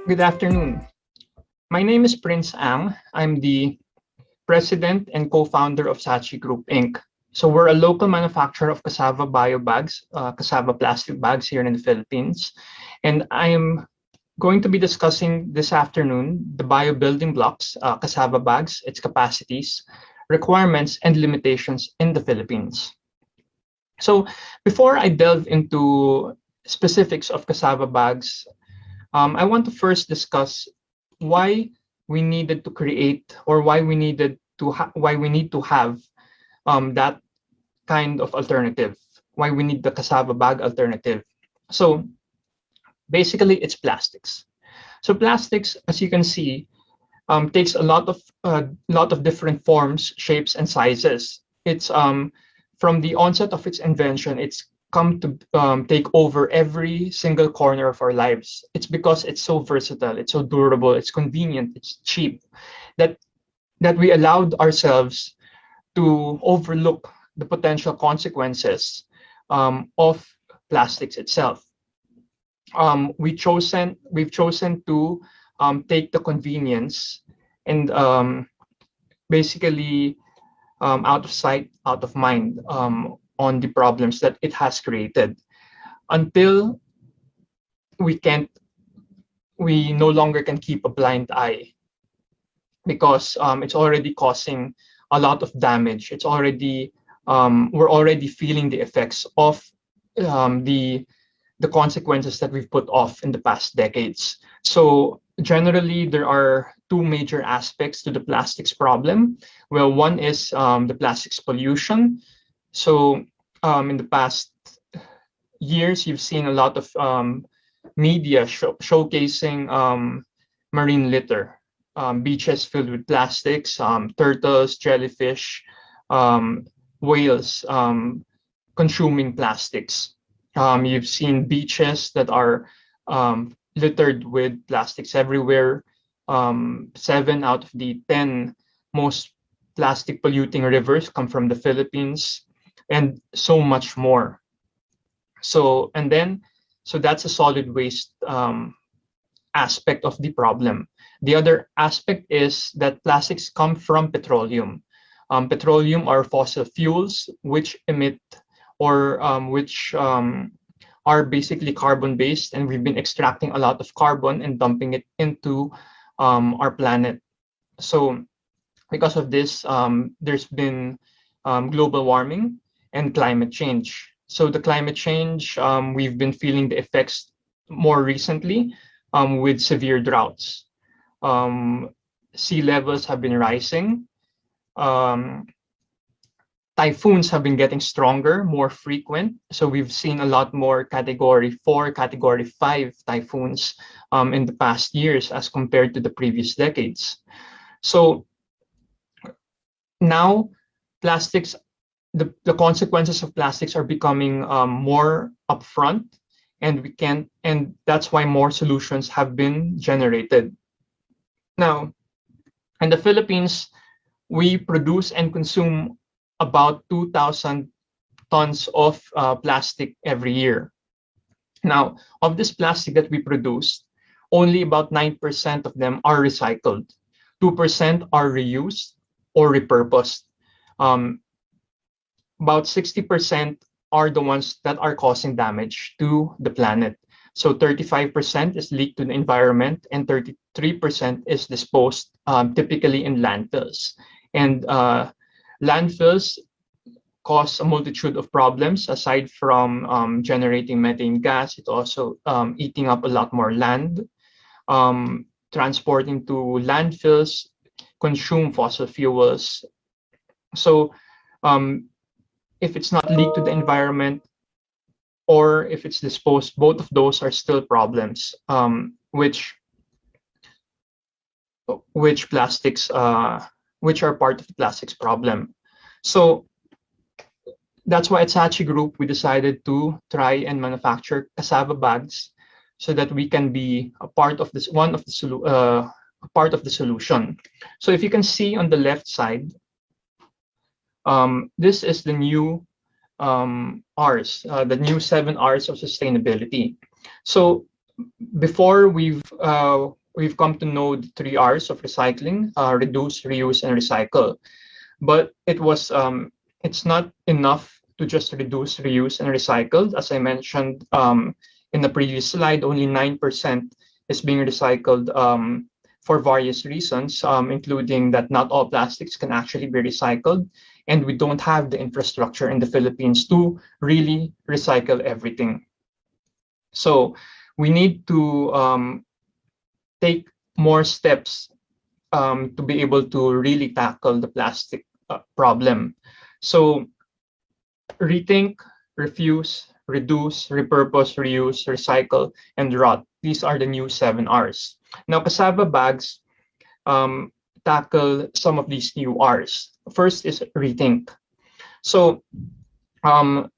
Good afternoon. My name is Prince Ang. I'm the president and co-founder of Sachi Group Inc. So we're a local manufacturer of cassava BioBags, cassava plastic bags here in the Philippines. And I am going to be discussing this afternoon the bio building blocks, cassava bags, its capacities, requirements, and limitations in the Philippines. So before I delve into specifics of cassava bags, I want to first discuss why we needed to create or why we need to have that kind of alternative, why we need the cassava bag alternative. So basically, it's plastics. So plastics, as you can see, takes a lot of different forms, shapes, and sizes. It's from the onset of its invention, it's come to take over every single corner of our lives. It's because it's so versatile, it's so durable, it's convenient, it's cheap, that we allowed ourselves to overlook the potential consequences of plastics itself. We've chosen to take the convenience and basically out of sight, out of mind on the problems that it has created until we no longer can keep a blind eye because it's already causing a lot of damage. It's already we're already feeling the effects of the consequences that we've put off in the past decades. So generally, there are two major aspects to the plastics problem. Well, one is the plastics pollution. So in the past years, you've seen a lot of media showcasing marine litter, beaches filled with plastics, turtles, jellyfish, whales consuming plastics. You've seen beaches that are littered with plastics everywhere. 7 out of the 10 most plastic polluting rivers come from the Philippines, and so much more. So that's a solid waste aspect of the problem. The other aspect is that plastics come from petroleum. Petroleum are fossil fuels which emit or which are basically carbon-based, and we've been extracting a lot of carbon and dumping it into our planet. So because of this, there's been global warming and climate change. So the climate change, we've been feeling the effects more recently with severe droughts. Sea levels have been rising. Typhoons have been getting stronger, more frequent. So we've seen a lot more Category 4, Category 5 typhoons in the past years as compared to the previous decades. So now plastics, the consequences of plastics are becoming more upfront, and that's why more solutions have been generated. Now, in the Philippines, we produce and consume about 2,000 tons of plastic every year. Now, of this plastic that we produce, only about 9% of them are recycled. 2% are reused or repurposed. About 60% are the ones that are causing damage to the planet. So 35% is leaked to the environment, and 33% is disposed typically in landfills. And landfills cause a multitude of problems. Aside from generating methane gas, it also eating up a lot more land. Transporting to landfills consume fossil fuels. So if it's not leaked to the environment or if it's disposed, both of those are still problems, which plastics, which are part of the plastics problem. So that's why at Sachi Group, we decided to try and manufacture cassava bags so that we can be a part of this, a part of the solution. So if you can see on the left side, this is the new R's, the new 7 R's of sustainability. So before we've come to know the 3 R's of recycling: reduce, reuse, and recycle. But it's not enough to just reduce, reuse, and recycle. As I mentioned in the previous slide, only 9% is being recycled for various reasons, including that not all plastics can actually be recycled, and we don't have the infrastructure in the Philippines to really recycle everything. So we need to take more steps to be able to really tackle the plastic problem. So rethink, refuse, reduce, repurpose, reuse, recycle, and rot. These are the new 7 R's. Now, Cassava Bags tackle some of these new R's. First is rethink. So um,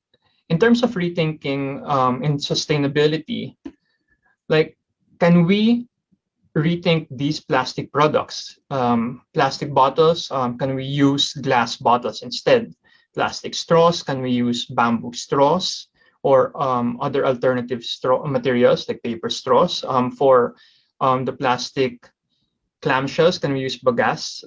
in terms of rethinking in sustainability, like, can we rethink these plastic products? Plastic bottles, can we use glass bottles instead? Plastic straws, can we use bamboo straws or other alternative straw materials like paper straws? For the plastic clamshells, can we use bagasse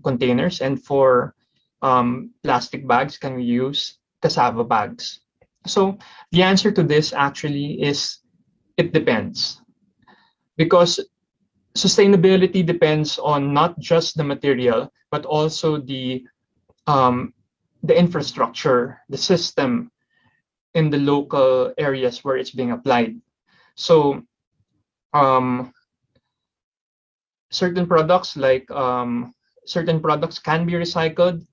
containers? And for plastic bags, can we use cassava bags? So the answer to this actually is it depends, because sustainability depends on not just the material, but also the infrastructure, the system in the local areas where it's being applied. So certain products certain products can be recycled,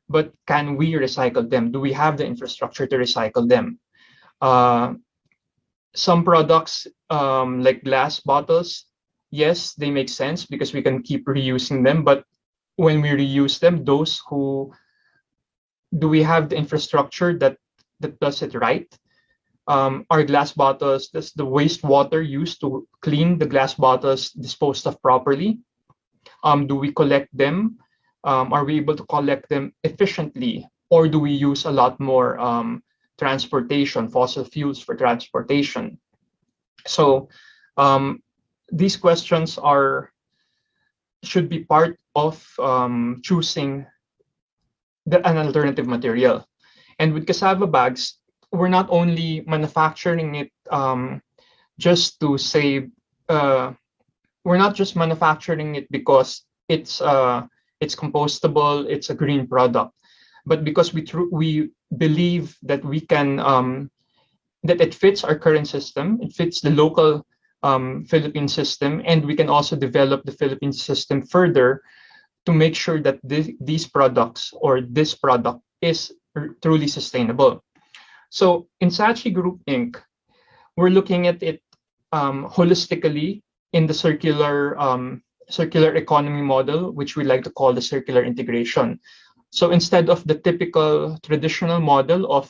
but can we recycle them? Do we have the infrastructure to recycle them? Some products like glass bottles, yes, they make sense because we can keep reusing them. But when we reuse them, do we have the infrastructure that does it right? Are glass bottles, does the wastewater used to clean the glass bottles disposed of properly? Do we collect them? Are we able to collect them efficiently? Or do we use a lot more transportation, fossil fuels for transportation? So these questions should be part of choosing an alternative material. And with cassava bags, we're not only manufacturing it just to save. We're not just manufacturing it because it's compostable, it's a green product, but because we believe that we can that it fits our current system, it fits the local Philippine system, and we can also develop the Philippine system further to make sure that these products or this product is truly sustainable. So in Saatchi Group Inc., we're looking at it holistically in the circular economy model, which we like to call the circular integration. So instead of the typical traditional model of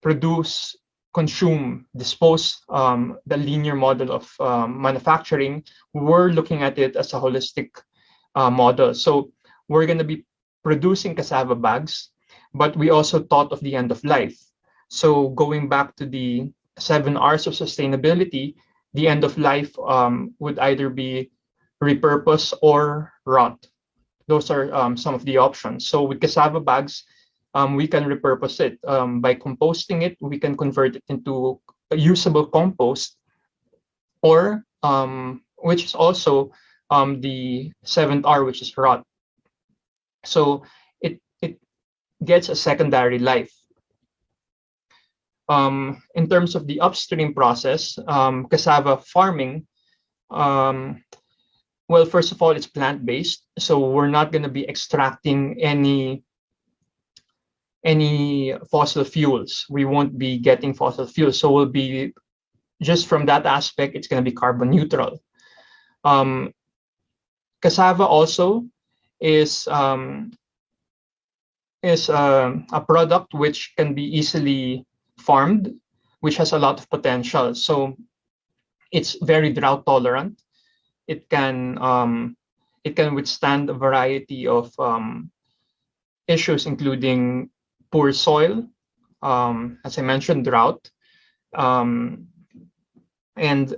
produce, consume, dispose, the linear model of manufacturing, we're looking at it as a holistic model. So we're going to be producing cassava bags, but we also thought of the end of life. So going back to the 7 R's of sustainability, the end of life would either be repurpose or rot. Those are some of the options. So with cassava bags, we can repurpose it. By composting it, we can convert it into a usable compost, or which is also the 7th R, which is rot. So it gets a secondary life. In terms of the upstream process, cassava farming, well, first of all, it's plant-based, so we're not going to be extracting any fossil fuels. We won't be getting fossil fuels, so we'll be just from that aspect, it's going to be carbon neutral. Cassava also is a product which can be easily farmed, which has a lot of potential. So it's very drought tolerant. It can withstand a variety of issues, including poor soil, as I mentioned, drought, and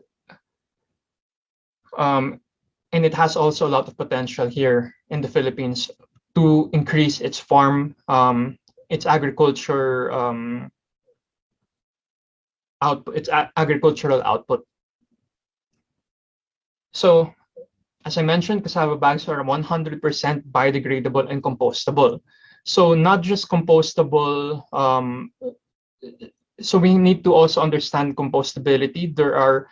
um, and it has also a lot of potential here in the Philippines to increase its its agriculture output, agricultural output. So, as I mentioned, cassava bags are 100% biodegradable and compostable. So, not just compostable. So we need to also understand compostability. There are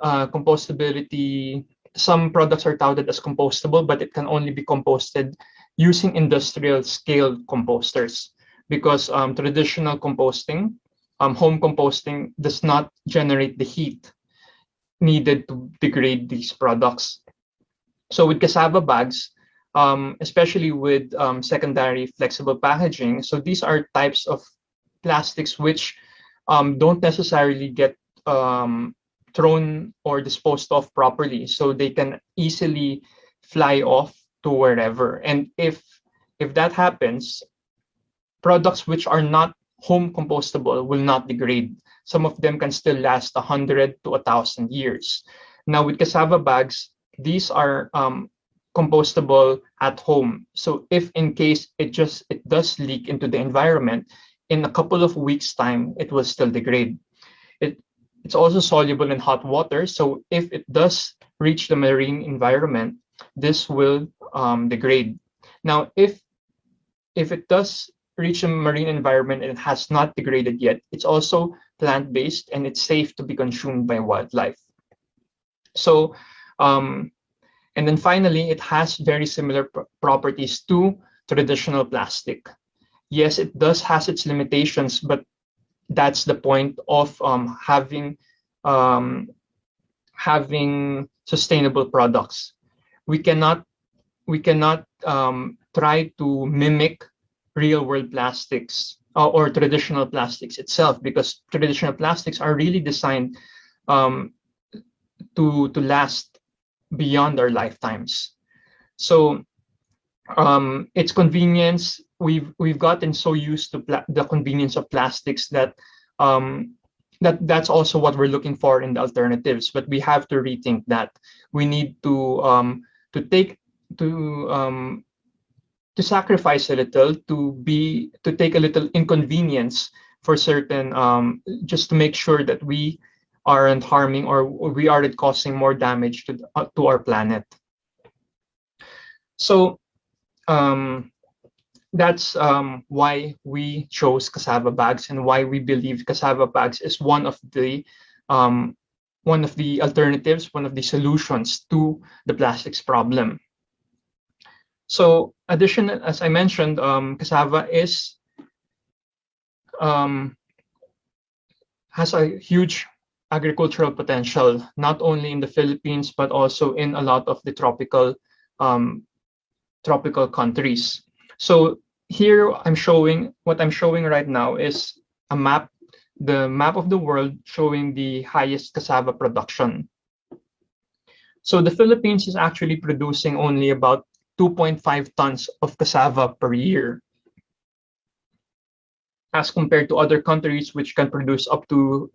compostability. Some products are touted as compostable, but it can only be composted using industrial scale composters, because traditional composting, home composting, does not generate the heat needed to degrade these products. So with cassava bags, especially with secondary flexible packaging, so these are types of plastics which don't necessarily get thrown or disposed of properly, so they can easily fly off to wherever. And if that happens, products which are not home compostable will not degrade. Some of them can still last 100 to 1,000 years. Now with cassava bags, these are compostable at home. So if in case it does leak into the environment, in a couple of weeks' time, it will still degrade. It's also soluble in hot water. So if it does reach the marine environment, this will degrade. Now, if it does reach a marine environment and it has not degraded yet, it's also plant-based and it's safe to be consumed by wildlife. So, and then finally, it has very similar properties to traditional plastic. Yes, it does has its limitations, but that's the point of having sustainable products. We cannot try to mimic real world plastics or traditional plastics itself, because traditional plastics are really designed to last beyond our lifetimes. So its convenience, we've gotten so used to the convenience of plastics that that's also what we're looking for in the alternatives. But we have to rethink that. We need to take to sacrifice a little, to take a little inconvenience for certain, just to make sure that we aren't harming or we aren't causing more damage to our planet. So that's why we chose cassava bags, and why we believe cassava bags is one of the alternatives, one of the solutions to the plastics problem. So, as I mentioned, cassava has a huge agricultural potential, not only in the Philippines but also in a lot of the tropical countries. So here what I'm showing right now is a map, the map of the world showing the highest cassava production. So the Philippines is actually producing only about 2.5 tons of cassava per year, as compared to other countries which can produce up to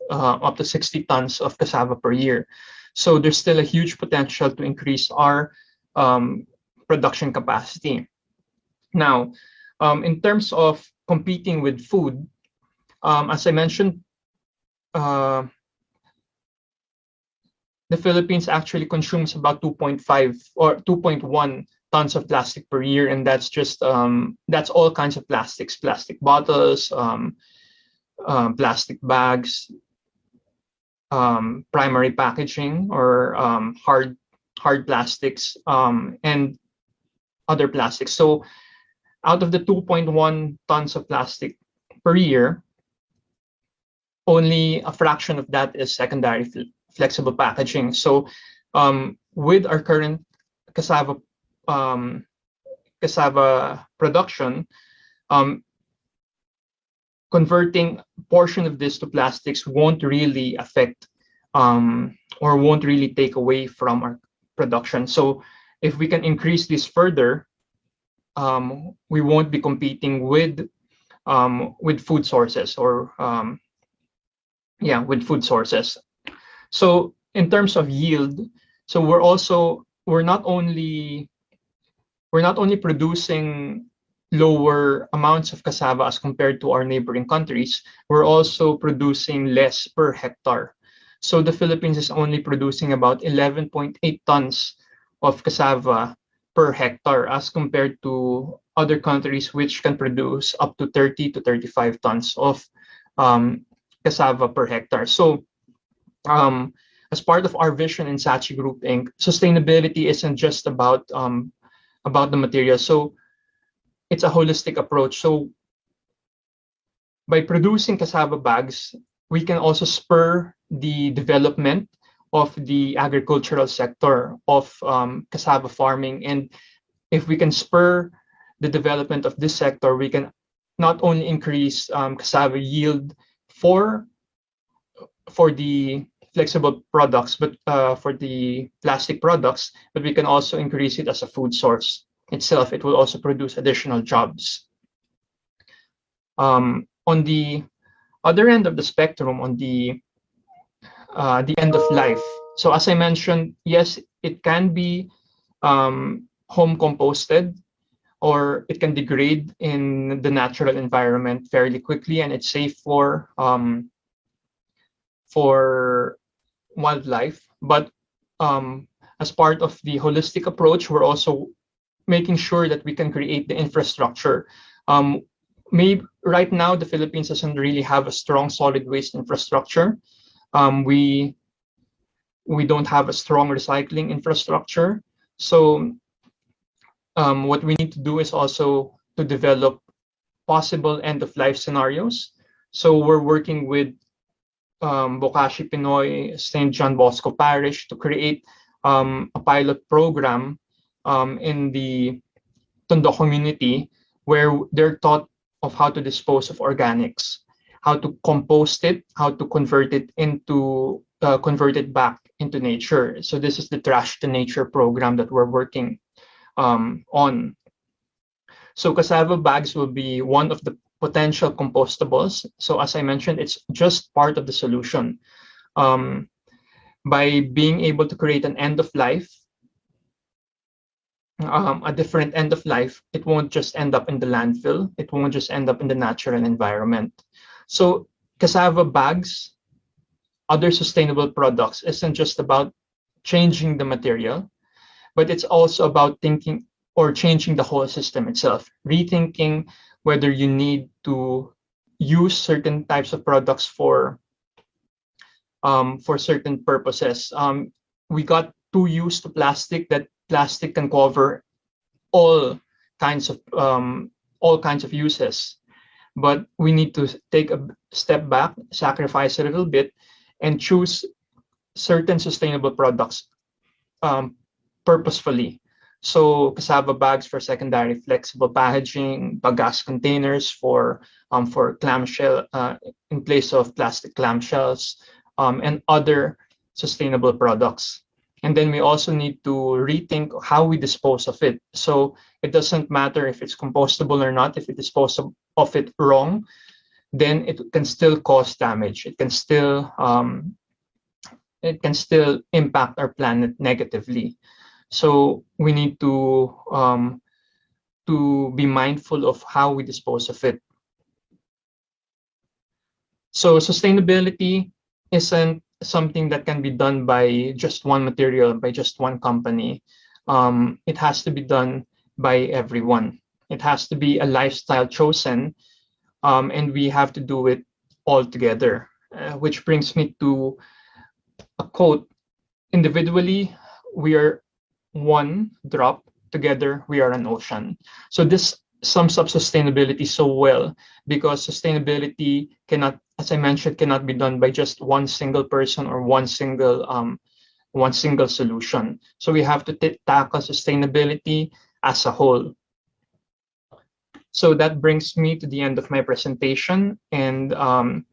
60 tons of cassava per year. So there's still a huge potential to increase our production capacity. Now, in terms of competing with food, as I mentioned, the Philippines actually consumes about 2.5 or 2.1 tons of plastic per year, and that's just that's all kinds of plastics, plastic bottles, plastic bags, primary packaging or hard plastics, and other plastics. So out of the 2.1 tons of plastic per year, only a fraction of that is secondary flexible packaging. So with our current cassava production, converting a portion of this to plastics won't really affect or won't really take away from our production. So if we can increase this further, we won't be competing with food sources, or with food sources. So in terms of yield, so we're not only producing lower amounts of cassava as compared to our neighboring countries, we're also producing less per hectare. So the Philippines is only producing about 11.8 tons of cassava per hectare as compared to other countries which can produce up to 30 to 35 tons of um, cassava per hectare. So as part of our vision in Sachi Group Inc., sustainability isn't just about the material. So it's a holistic approach. So by producing cassava bags, we can also spur the development of the agricultural sector of cassava farming. And if we can spur the development of this sector, we can not only increase cassava yield for for the flexible products, but for the plastic products, but we can also increase it as a food source itself. It will also produce additional jobs. On the other end of the spectrum, on the end of life. So as I mentioned, yes, it can be home composted, or it can degrade in the natural environment fairly quickly, and it's safe for wildlife. But as part of the holistic approach, we're also making sure that we can create the infrastructure. Maybe right now, the Philippines doesn't really have a strong solid waste infrastructure. We don't have a strong recycling infrastructure. So what we need to do is also to develop possible end of life scenarios. So we're working with Bokashi Pinoy, St. John Bosco Parish to create a pilot program in the Tondo community where they're taught of how to dispose of organics, how to compost it, how to convert it back into nature. So this is the Trash to Nature program that we're working on. So cassava bags will be one of the potential compostables. So as I mentioned, it's just part of the solution. By being able to create an end of life, a different end of life, it won't just end up in the landfill. It won't just end up in the natural environment. So cassava bags, other sustainable products, isn't just about changing the material, but it's also about thinking or changing the whole system itself, rethinking whether you need to use certain types of products for certain purposes. We got too used to plastic that plastic can cover all kinds of uses, but we need to take a step back, sacrifice a little bit, and choose certain sustainable products purposefully. So cassava bags for secondary flexible packaging, bagasse containers for clamshell in place of plastic clamshells, and other sustainable products. And then we also need to rethink how we dispose of it. So it doesn't matter if it's compostable or not. If we dispose of it wrong, then it can still cause damage. It can still impact our planet negatively. So we need to be mindful of how we dispose of it. So sustainability isn't something that can be done by just one material, by just one company. It has to be done by everyone. It has to be a lifestyle chosen, and we have to do it all together. Which brings me to a quote: individually, we are one drop, together we are an ocean. So this sums up sustainability so well, because sustainability cannot, as I mentioned, cannot be done by just one single person or one single solution. So we have to tackle sustainability as a whole. So that brings me to the end of my presentation. And from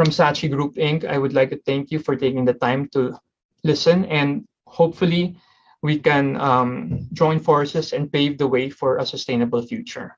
Sachi Group Inc., I would like to thank you for taking the time to listen, and hopefully we can join forces and pave the way for a sustainable future.